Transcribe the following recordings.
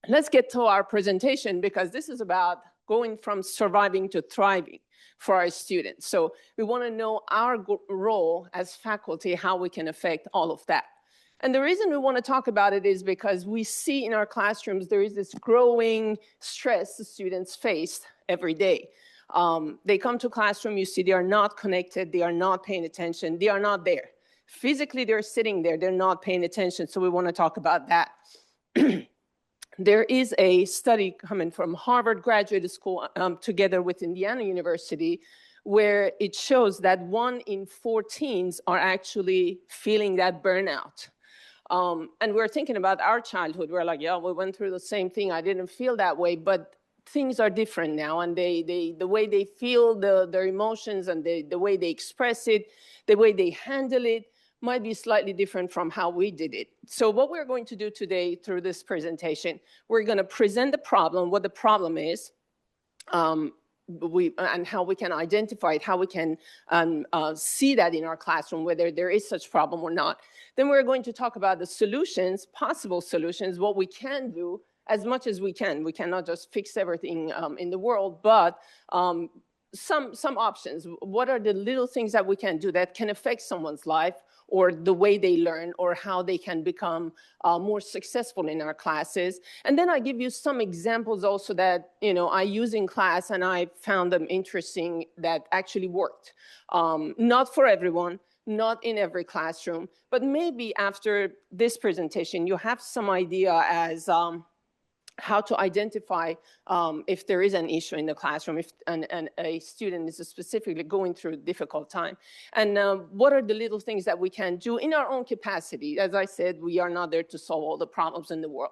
let's get to our presentation, because this is about going from surviving to thriving for our students. So we want to know our role as faculty, how we can affect all of that. And the reason we want to talk about it is because we see in our classrooms there is this growing stress the students face every day. They come to classroom, you see they are not connected, they are not paying attention, they are not there. Physically, they're sitting there, they're not paying attention, so we want to talk about that. There is a study coming from Harvard Graduate School together with Indiana University, where it shows that 1 in 4 teens are actually feeling that burnout. And we're thinking about our childhood. We're like, yeah, we went through the same thing. I didn't feel that way, but things are different now. And the way they feel their emotions and the way they express it, the way they handle it, might be slightly different from how we did it. So what we're going to do today through this presentation, we're going to present the problem, what the problem is, and how we can identify it, how we can see that in our classroom, whether there is such problem or not. Then we're going to talk about the solutions, possible solutions, what we can do as much as we can. We cannot just fix everything in the world, but some options. What are the little things that we can do that can affect someone's life, or the way they learn, or how they can become more successful in our classes. And then I give you some examples also that I use in class, and I found them interesting, that actually worked. Not for everyone, not in every classroom, but maybe after this presentation, you have some idea as how to identify if there is an issue in the classroom, if a student is specifically going through a difficult time. And what are the little things that we can do in our own capacity? As I said, we are not there to solve all the problems in the world.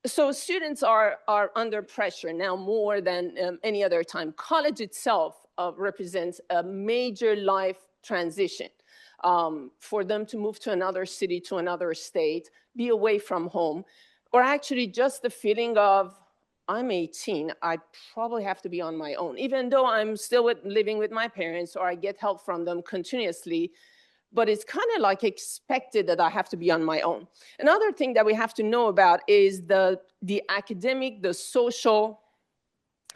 So students are under pressure now more than any other time. College itself represents a major life transition. For them to move to another city, to another state, be away from home, or actually just the feeling of, I'm 18, I probably have to be on my own, even though I'm still living with my parents, or I get help from them continuously, but it's kind of like expected that I have to be on my own. Another thing that we have to know about is the academic, the social,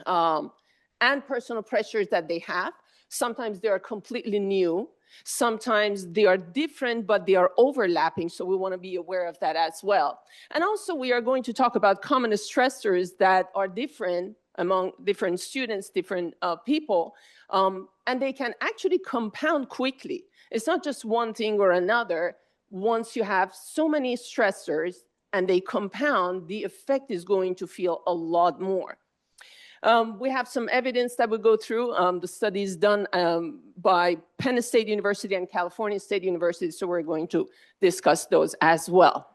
and personal pressures that they have. Sometimes they are completely new. Sometimes they are different, but they are overlapping, so we want to be aware of that as well. And also, we are going to talk about common stressors that are different among different students, different people, and they can actually compound quickly. It's not just one thing or another. Once you have so many stressors and they compound, the effect is going to feel a lot more. We have some evidence that we go through, the studies done by Penn State University and California State University, so we're going to discuss those as well.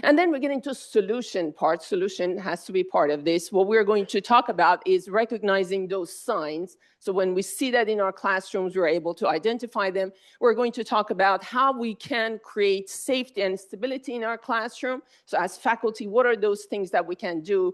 And then we get into solution part. Solution has to be part of this. What we're going to talk about is recognizing those signs. So when we see that in our classrooms, we're able to identify them. We're going to talk about how we can create safety and stability in our classroom. So as faculty, what are those things that we can do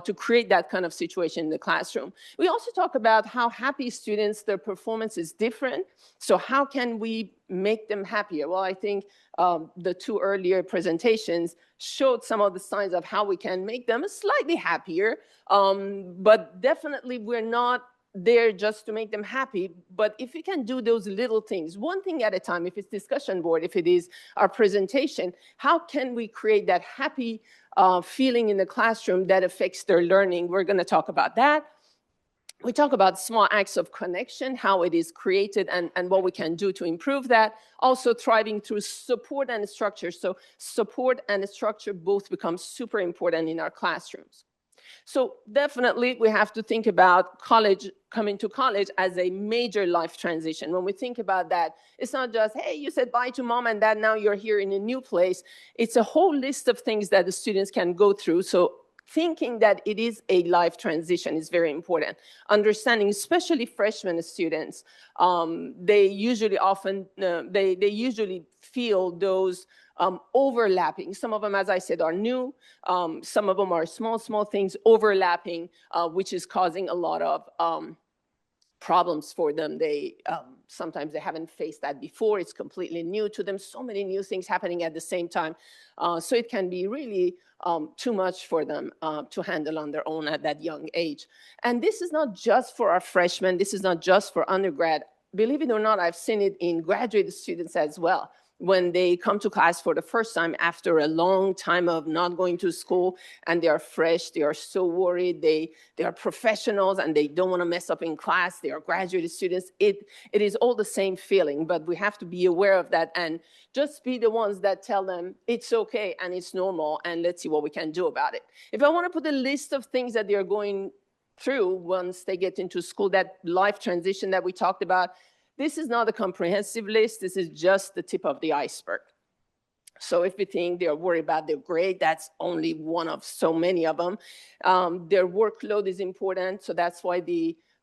to create that kind of situation in the classroom? We also talk about how happy students, their performance is different. So how can we make them happier? Well, I think the 2 earlier presentations showed some of the signs of how we can make them slightly happier, but definitely we're not there just to make them happy. But if we can do those little things, one thing at a time, if it's discussion board, if it is our presentation, how can we create that happy feeling in the classroom that affects their learning? We're going to talk about that. We talk about small acts of connection, how it is created, and what we can do to improve that. Also thriving through support and structure. So support and structure both become super important in our classrooms. So definitely we have to think about college, coming to college as a major life transition. When we think about that, it's not just, hey, you said bye to mom and dad, now you're here in a new place. It's a whole list of things that the students can go through. So thinking that it is a life transition is very important. Understanding, especially freshman students, they usually usually feel those overlapping. Some of them, as I said, are new. Some of them are small things overlapping, which is causing a lot of problems for them. They sometimes they haven't faced that before. It's completely new to them. So many new things happening at the same time. So it can be really too much for them to handle on their own at that young age. And this is not just for our freshmen. This is not just for undergrad. Believe it or not, I've seen it in graduate students as well. When they come to class for the first time after a long time of not going to school, and they are fresh, they are so worried, they are professionals and they don't want to mess up in class, they are graduate students. It is all the same feeling, but we have to be aware of that and just be the ones that tell them it's okay and it's normal and let's see what we can do about it. If I want to put a list of things that they're going through once they get into school, that life transition that we talked about, this is not a comprehensive list. This is just the tip of the iceberg. So if we think they're worried about their grade, that's only one of so many of them. Their workload is important. So that's why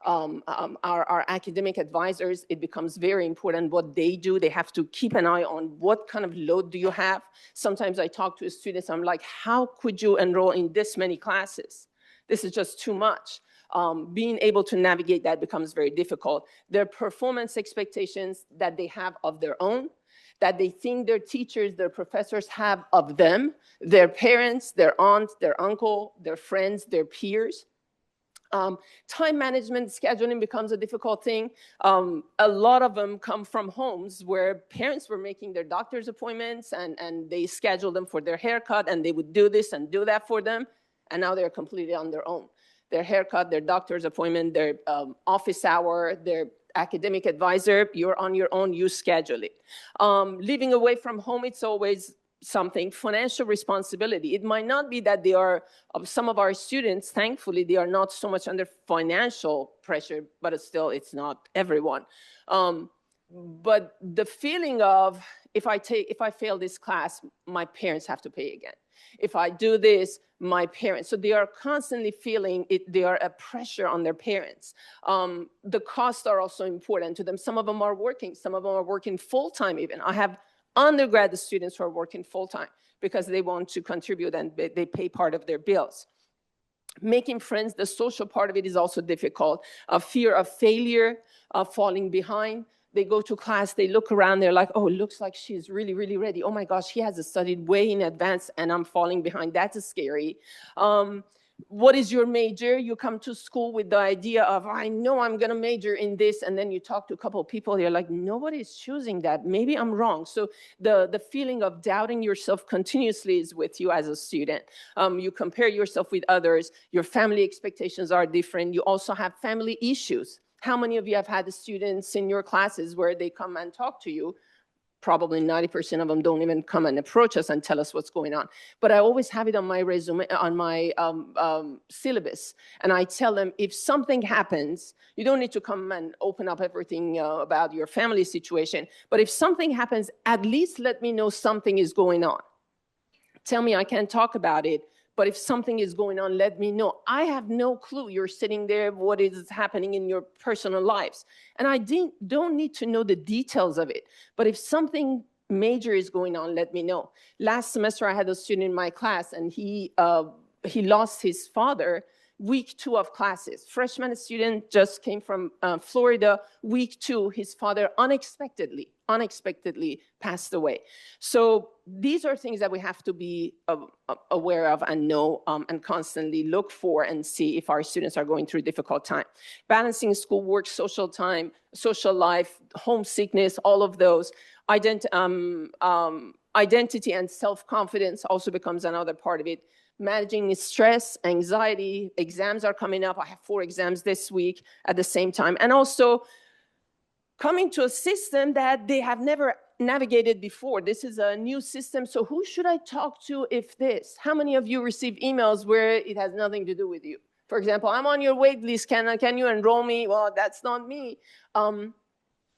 our academic advisors, it becomes very important what they do. They have to keep an eye on what kind of load do you have. Sometimes I talk to students, I'm like, how could you enroll in this many classes? This is just too much. Being able to navigate that becomes very difficult. Their performance expectations that they have of their own, that they think their teachers, their professors have of them, their parents, their aunt, their uncle, their friends, their peers. Time management, scheduling becomes a difficult thing. A lot of them come from homes where parents were making their doctor's appointments and they scheduled them for their haircut and they would do this and do that for them. And now they're completely on their own. Their haircut, their doctor's appointment, their office hour, their academic advisor, you're on your own, you schedule it. Living away from home, it's always something. Financial responsibility. It might not be that they are, some of our students, thankfully, they are not so much under financial pressure, but still, it's not everyone. But the feeling of, if I fail this class, my parents have to pay again. If I do this, my parents. So they are constantly feeling it. They are a pressure on their parents. The costs are also important to them. Some of them are working. Some of them are working full-time even. I have undergrad students who are working full-time because they want to contribute and they pay part of their bills. Making friends, the social part of it is also difficult. A fear of failure, falling behind. They go to class, they look around, they're like, oh, it looks like she's really, really ready. Oh my gosh, she has studied way in advance and I'm falling behind. That's scary. What is your major? You come to school with the idea of, I know I'm gonna major in this, and then you talk to a couple of people, you're like, nobody's choosing that. Maybe I'm wrong. So the feeling of doubting yourself continuously is with you as a student. You compare yourself with others. Your family expectations are different. You also have family issues. How many of you have had the students in your classes where they come and talk to you? Probably 90% of them don't even come and approach us and tell us what's going on. But I always have it on my resume, on my syllabus. And I tell them, if something happens, you don't need to come and open up everything about your family situation. But if something happens, at least let me know something is going on. Tell me I can't talk about it. But if something is going on, let me know. I have no clue. You're sitting there, what is happening in your personal lives. And I don't need to know the details of it. But if something major is going on, let me know. Last semester, I had a student in my class, and he lost his father week 2 of classes. Freshman student just came from Florida. Week 2, his father unexpectedly passed away. So these are things that we have to be aware of and know and constantly look for and see if our students are going through a difficult time. Balancing schoolwork, social time, social life, homesickness, all of those. Identity and self-confidence also becomes another part of it. Managing stress, anxiety, exams are coming up. I have 4 exams this week at the same time. And also coming to a system that they have never navigated before. This is a new system, so who should I talk to if this? How many of you receive emails where it has nothing to do with you? For example, I'm on your wait list, can you enroll me? Well, that's not me.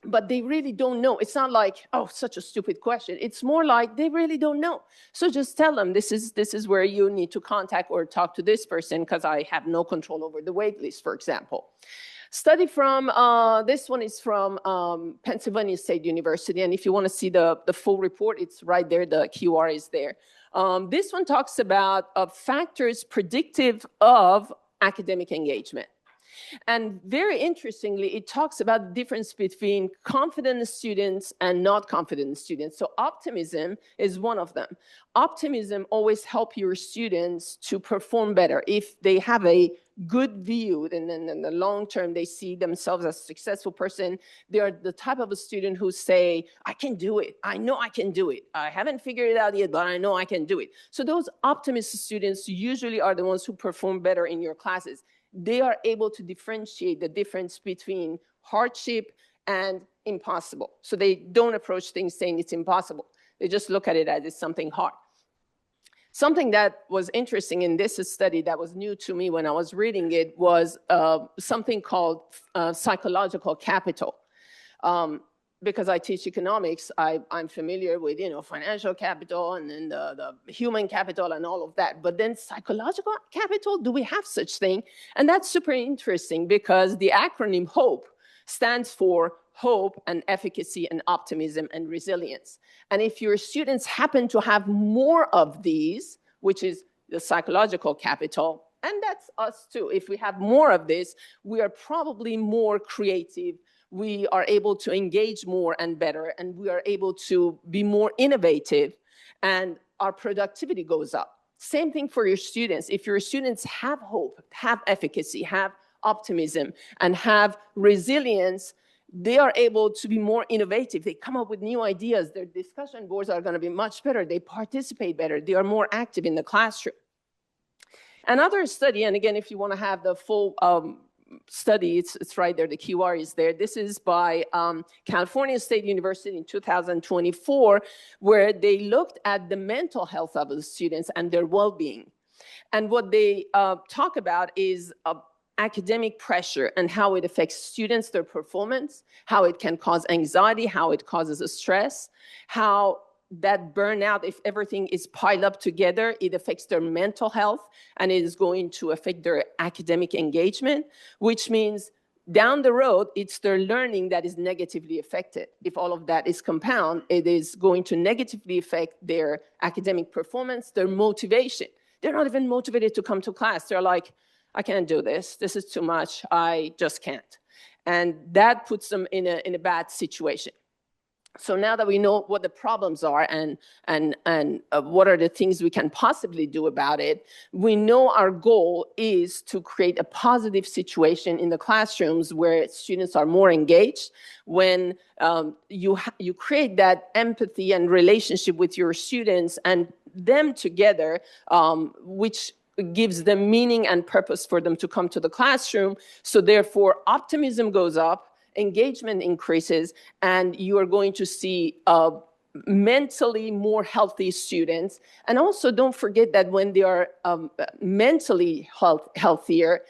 But they really don't know. It's not like, oh, such a stupid question. It's more like they really don't know. So just tell them this is where you need to contact or talk to this person because I have no control over the wait list, for example. Study from, this one is from Pennsylvania State University. And if you want to see the full report, it's right there. The QR is there. This one talks about factors predictive of academic engagement. And very interestingly, it talks about the difference between confident students and not confident students. So optimism is one of them. Optimism always helps your students to perform better. If they have a good view, and then in the long term, they see themselves as a successful person, they are the type of a student who say, I can do it. I know I can do it. I haven't figured it out yet, but I know I can do it. So those optimistic students usually are the ones who perform better in your classes. They are able to differentiate the difference between hardship and impossible. So they don't approach things saying it's impossible. They just look at it as it's something hard. Something that was interesting in this study that was new to me when I was reading it was something called psychological capital. Because I teach economics, I'm familiar with, financial capital and then the human capital and all of that. But then psychological capital, do we have such thing? And that's super interesting because the acronym HOPE stands for hope and efficacy and optimism and resilience. And if your students happen to have more of these, which is the psychological capital, and that's us too, if we have more of this, we are probably more creative, we are able to engage more and better, and we are able to be more innovative, and our productivity goes up. Same thing for your students. If your students have hope, have efficacy, have optimism, and have resilience, they are able to be more innovative. They come up with new ideas. Their discussion boards are going to be much better. They participate better. They are more active in the classroom. Another study, and again, if you want to have the full study, it's right there. The QR is there. This is by California State University in 2024, where they looked at the mental health of the students and their well-being. And what they talk about is academic pressure and how it affects students, their performance, how it can cause anxiety, how it causes a stress, how that burnout, if everything is piled up together, it affects their mental health and it is going to affect their academic engagement, which means down the road, it's their learning that is negatively affected. If all of that is compound, it is going to negatively affect their academic performance, their motivation. They're not even motivated to come to class. They're like, I can't do this. This is too much. I just can't. And that puts them in a bad situation. So now that we know what the problems are and what are the things we can possibly do about it, we know our goal is to create a positive situation in the classrooms where students are more engaged. When you create that empathy and relationship with your students and them together, which gives them meaning and purpose for them to come to the classroom. So therefore, optimism goes up, engagement increases, and you are going to see mentally more healthy students. And also don't forget that when they are mentally healthier,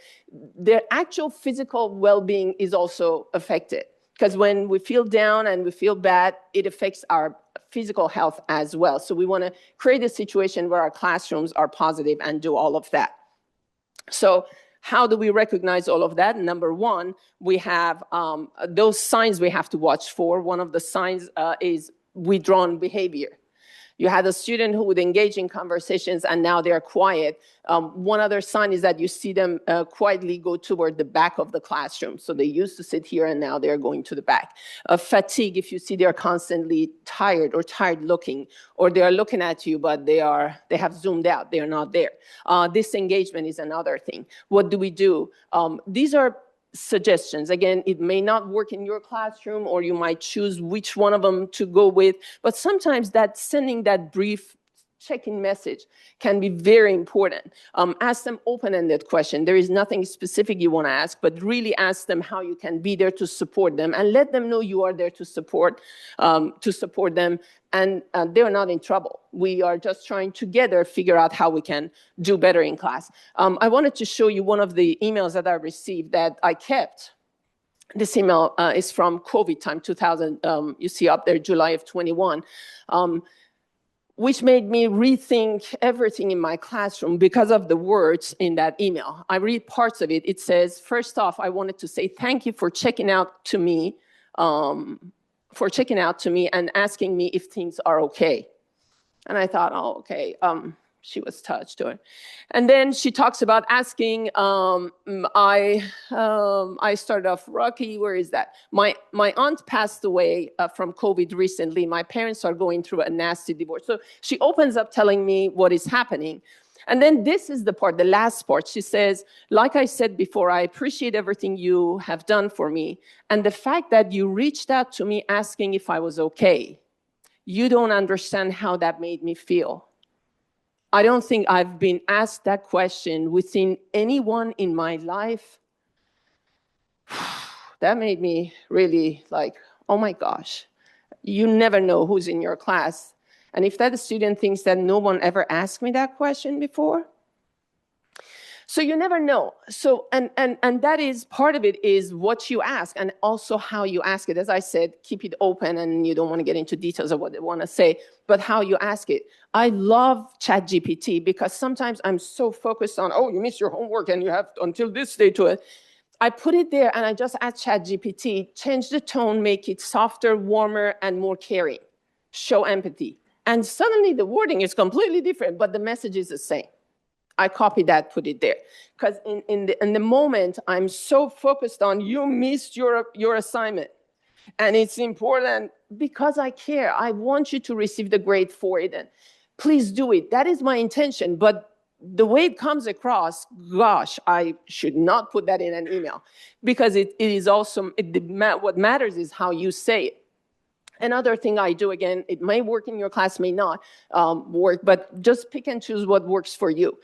their actual physical well-being is also affected. Because when we feel down and we feel bad, it affects our physical health as well. So we want to create a situation where our classrooms are positive and do all of that. So how do we recognize all of that? Number one, we have those signs we have to watch for. One of the signs is withdrawn behavior. You had a student who would engage in conversations and now they're quiet. One other sign is that you see them quietly go toward the back of the classroom. So they used to sit here and now they're going to the back. Fatigue, if you see they're constantly tired or tired looking, or they are looking at you, but they have zoomed out, they are not there. Disengagement is another thing. What do we do? These are suggestions. Again, it may not work in your classroom or you might choose which one of them to go with, but sometimes that sending that brief check-in message can be very important. Ask them open-ended question. There is nothing specific you want to ask, but really ask them how you can be there to support them and let them know you are there to support them, and they're not in trouble. We are just trying together figure out how we can do better in class. I wanted to show you one of the emails that I received that I kept. This email is from COVID time, 2000, you see up there, July of 21. Which made me rethink everything in my classroom because of the words in that email. I read parts of it. It says, first off, I wanted to say thank you for checking out to me and asking me if things are okay. And I thought, oh, okay. she was touched. And then she talks about asking, I started off rocky. Where is that? My aunt passed away from COVID recently. My parents are going through a nasty divorce. So she opens up telling me what is happening. And then this is the part, the last part. She says, like I said before, I appreciate everything you have done for me. And the fact that you reached out to me asking if I was okay, you don't understand how that made me feel. I don't think I've been asked that question within anyone in my life. That made me really like, oh my gosh, you never know who's in your class. And if that student thinks that no one ever asked me that question before, so you never know. So, and that is part of it is what you ask and also how you ask it. As I said, keep it open and you don't want to get into details of what they want to say, but how you ask it. I love ChatGPT because sometimes I'm so focused on, oh, you missed your homework and you have until this day to it. I put it there and I just ask ChatGPT, change the tone, make it softer, warmer, and more caring. Show empathy. And suddenly the wording is completely different, but the message is the same. I copy that, put it there. Because in the moment, I'm so focused on you missed your assignment. And it's important because I care. I want you to receive the grade for it. And please do it. That is my intention. But the way it comes across, gosh, I should not put that in an email. Because it is also, what matters is how you say it. Another thing I do, again, it may work in your class, may not work, but just pick and choose what works for you.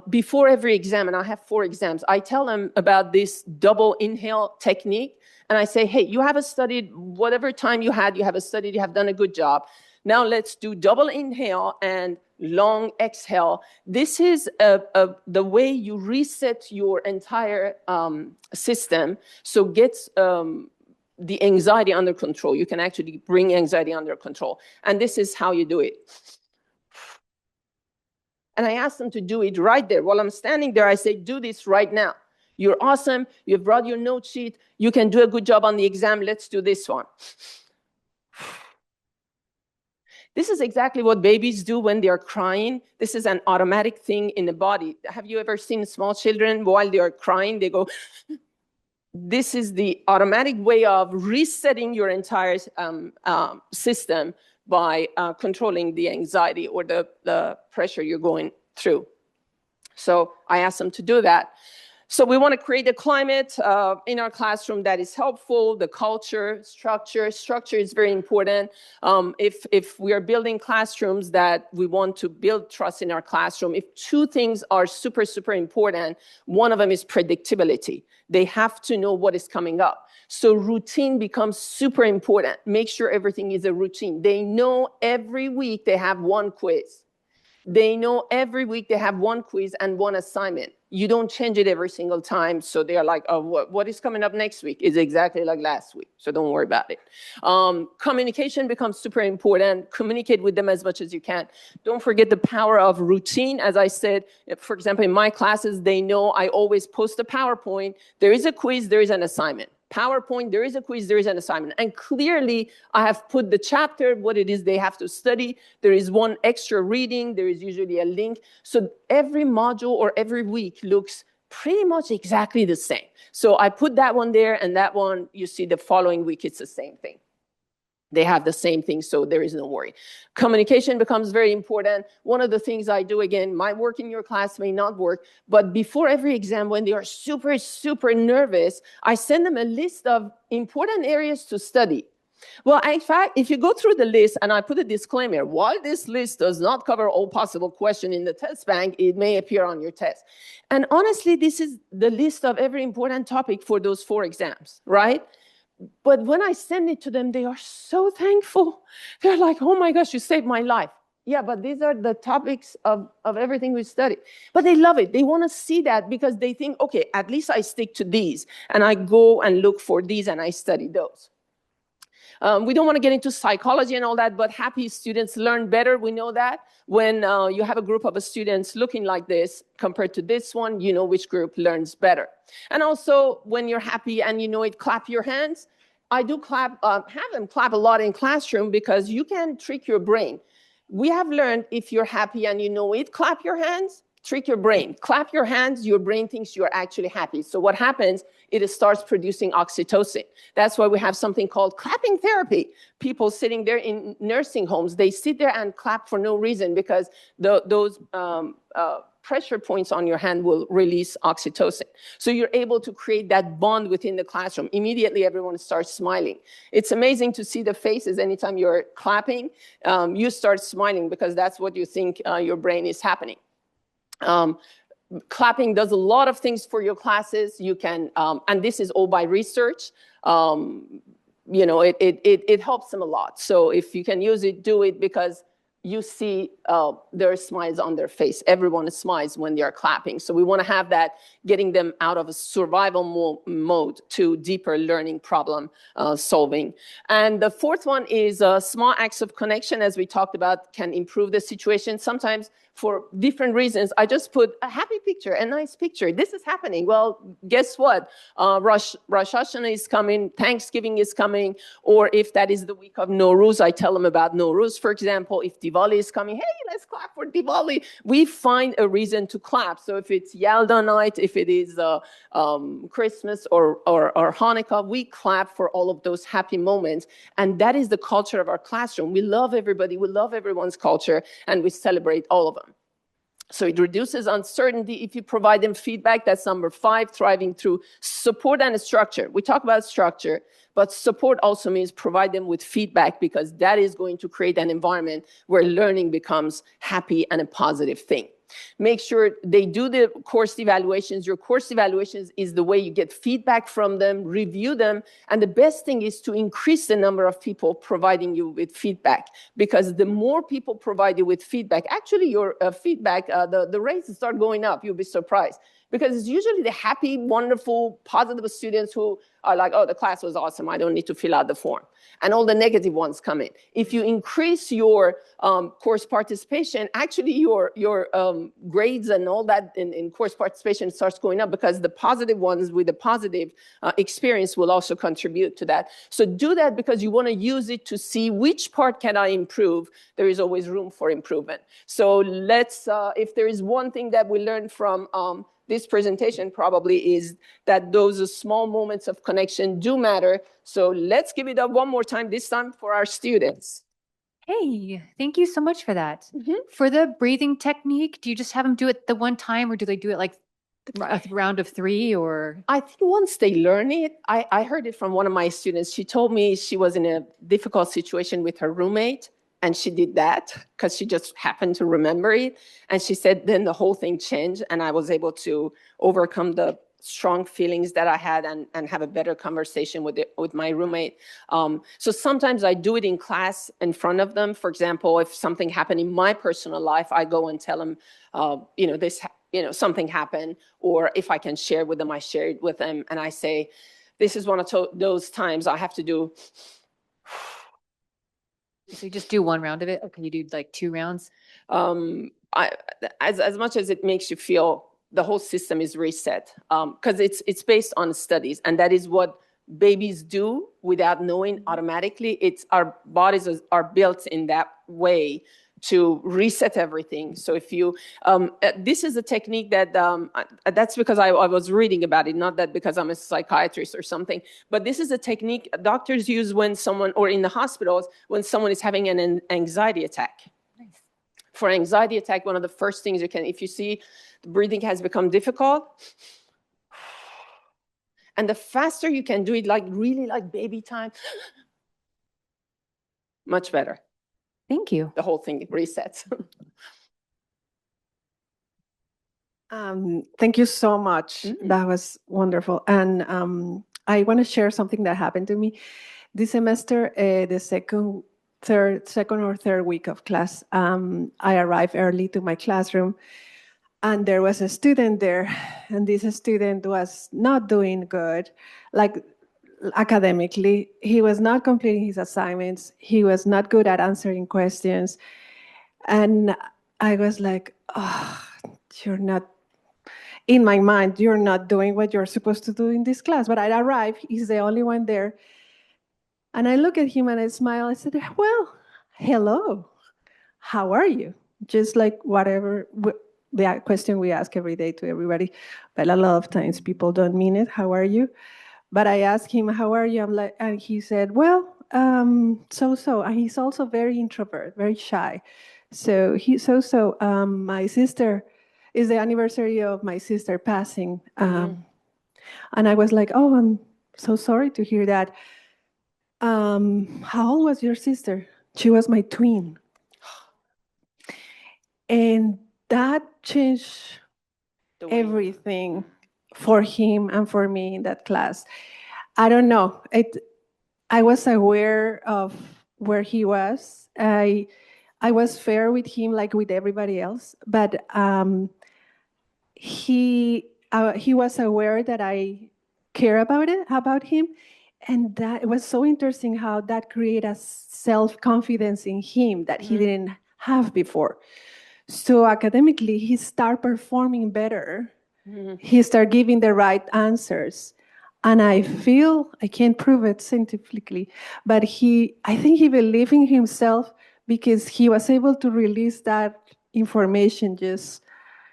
Before every exam, and I have 4 exams, I tell them about this double inhale technique. And I say, hey, you have studied whatever time you had, you have studied, you have done a good job. Now let's do double inhale and long exhale. This is the way you reset your entire system. So get the anxiety under control. You can actually bring anxiety under control. And this is how you do it. And I ask them to do it right there. While I'm standing there, I say, do this right now. You're awesome. You've brought your note sheet. You can do a good job on the exam. Let's do this one. This is exactly what babies do when they are crying. This is an automatic thing in the body. Have you ever seen small children while they are crying, they go... This is the automatic way of resetting your entire system by controlling the anxiety or the pressure you're going through. So I asked them to do that. So we want to create a climate in our classroom that is helpful, the culture, structure. Structure is very important. If we are building classrooms that we want to build trust in our classroom, if 2 things are super, super important, one of them is predictability. They have to know what is coming up. So routine becomes super important. Make sure everything is a routine. They know every week they have 1 quiz. They know every week they have 1 quiz and 1 assignment. You don't change it every single time. So they are like, oh, what is coming up next week is exactly like last week. So don't worry about it. Communication becomes super important. Communicate with them as much as you can. Don't forget the power of routine. As I said, for example, in my classes, they know I always post a PowerPoint. There is a quiz, there is an assignment. PowerPoint, there is a quiz, there is an assignment. And clearly, I have put the chapter, what it is they have to study. There is 1 extra reading. There is usually a link. So every module or every week looks pretty much exactly the same. So I put that one there, and that one, you see the following week, it's the same thing. They have the same thing, so there is no worry. Communication becomes very important. One of the things I do, again, my work in your class may not work, but before every exam, when they are super, super nervous, I send them a list of important areas to study. Well, in fact, if you go through the list, and I put a disclaimer, while this list does not cover all possible questions in the test bank, it may appear on your test. And honestly, this is the list of every important topic for those 4 exams, right? But when I send it to them, they are so thankful. They're like, oh my gosh, you saved my life. Yeah, but these are the topics of everything we studied. But they love it. They want to see that because they think, okay, at least I stick to these. And I go and look for these and I study those. We don't want to get into psychology and all that, but happy students learn better. We know that. When you have a group of students looking like this compared to this one, you know which group learns better. And also, when you're happy and you know it, clap your hands. I do clap, have them clap a lot in classroom because you can trick your brain. We have learned if you're happy and you know it, clap your hands, trick your brain. Clap your hands, your brain thinks you're actually happy. So what happens, it starts producing oxytocin. That's why we have something called clapping therapy. People sitting there in nursing homes, they sit there and clap for no reason because those pressure points on your hand will release oxytocin. So you're able to create that bond within the classroom. Immediately, everyone starts smiling. It's amazing to see the faces anytime you're clapping. You start smiling because that's what you think your brain is happening. Clapping does a lot of things for your classes. You can, and this is all by research. It helps them a lot. So if you can use it, do it, because you see their smiles on their face. Everyone smiles when they are clapping. So we want to have that, getting them out of a survival mode to deeper learning, problem solving. And the fourth one is small acts of connection, as we talked about, can improve the situation. Sometimes for different reasons, I just put a happy picture, a nice picture. This is happening. Well, guess what? Rosh Hashanah is coming, Thanksgiving is coming, or if that is the week of Nowruz, I tell them about Nowruz, for example. If Diwali is coming, hey, let's clap for Diwali. We find a reason to clap. So if it's Yalda night, if it is Christmas or Hanukkah, we clap for all of those happy moments. And that is the culture of our classroom. We love everybody, we love everyone's culture, and we celebrate all of them. So it reduces uncertainty if you provide them feedback. That's number 5, thriving through support and structure. We talk about structure, but support also means provide them with feedback, because that is going to create an environment where learning becomes happy and a positive thing. Make sure they do the course evaluations. Your course evaluations is the way you get feedback from them, review them. And the best thing is to increase the number of people providing you with feedback, because the more people provide you with feedback, actually your feedback, the rates start going up. You'll be surprised. Because it's usually the happy, wonderful, positive students who are like, oh, the class was awesome, I don't need to fill out the form. And all the negative ones come in. If you increase your course participation, actually your grades and all that in course participation starts going up, because the positive ones with the positive experience will also contribute to that. So do that because you want to use it to see which part can I improve. There is always room for improvement. So let's, if there is one thing that we learned from this presentation probably is that those small moments of connection do matter. So let's give it up one more time, this time for our students. Hey, thank you so much for that. For the breathing technique, do you just have them do it the one time, or do they do it like a round of 3? Or I think once they learn it, I heard it from one of my students. She told me she was in a difficult situation with her roommate, and she did that because she just happened to remember it. And she said, then the whole thing changed, and I was able to overcome the strong feelings that I had and have a better conversation with my roommate. So sometimes I do it in class in front of them. For example, if something happened in my personal life, I go and tell them, something happened, or if I can share with them, I share it with them. And I say, this is one of those times I have to do. So you just do one round of it, or can you do like 2 rounds? As much as it makes you feel, the whole system is reset, because it's based on studies, and that is what babies do without knowing automatically. It's our bodies are built in that way to reset everything. So if you, this is a technique that, that's because I was reading about it, not that because I'm a psychiatrist or something, but this is a technique doctors use when someone, or in the hospitals, when someone is having an anxiety attack. Nice. For anxiety attack, one of the first things you can, if you see the breathing has become difficult, and the faster you can do it, like really like baby time, much better. Thank you. The whole thing resets. Thank you so much. That was wonderful. And I want to share something that happened to me this semester. The second or third week of class, I arrived early to my classroom, and there was a student there, and this student was not doing good, like academically. He was not completing his assignments. He was not good at answering questions. And I was like, oh, you're not, in my mind, you're not doing what you're supposed to do in this class. But I arrived, he's the only one there. And I look at him and I smile. I said, well, hello. how are you? Just like whatever the question we ask every day to everybody, but a lot of times people don't mean it. How are you? But I asked him, how are you? I'm like, and he said, well, so. And he's also very introvert, very shy. So my sister is the anniversary of my sister passing. And I was like, oh, I'm so sorry to hear that. How old was your sister? She was my twin. And that changed everything for him and for me in that class. I don't know. I was aware of where he was. I was fair with him, like with everybody else, but he was aware that I care about him, and that it was so interesting how that created a self-confidence in him that he didn't have before. So academically, he started performing better. He started giving the right answers. And I feel, I can't prove it scientifically, but I think he believed in himself because he was able to release that information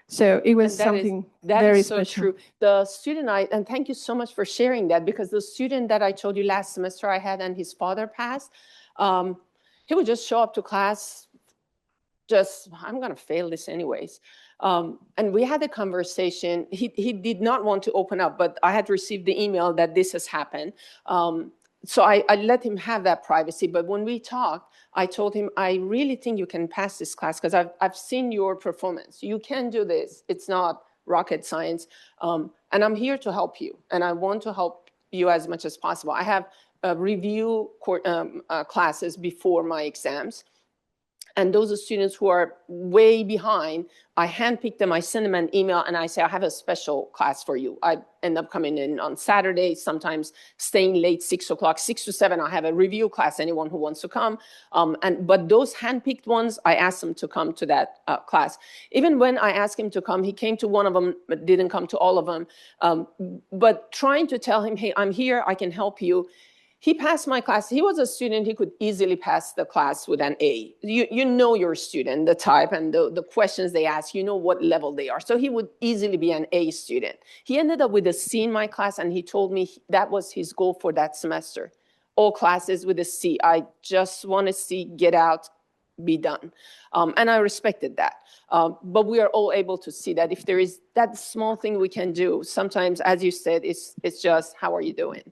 so it was something very special. That is so true. The student and thank you so much for sharing that, because the student that I told you last semester I had and his father passed, he would just show up to class, I'm going to fail this anyways. And we had a conversation. He did not want to open up, but I had received the email that this has happened. So I let him have that privacy. But when we talked, I told him, I really think you can pass this class because I've seen your performance. You can do this. It's not rocket science. And I'm here to help you. And I want to help you as much as possible. I have review classes before my exams. And those are students who are way behind, I handpick them, I send them an email, and I say, I have a special class for you. I end up coming in on Saturday, sometimes staying late, 6 o'clock, 6 to 7. I have a review class, anyone who wants to come. But those handpicked ones, I ask them to come to that class. Even when I asked him to come, he came to one of them, but didn't come to all of them. But trying to tell him, hey, I'm here, I can help you. He passed my class. He was a student. He could easily pass the class with an A. You know your student, the type and the questions they ask, you know what level they are. So he would easily be an A student. He ended up with a C in my class, and he told me that was his goal for that semester. All classes with a C. I just want to see, get out, be done. And I respected that. But we are all able to see that if there is that small thing we can do, sometimes, as you said, it's just, how are you doing?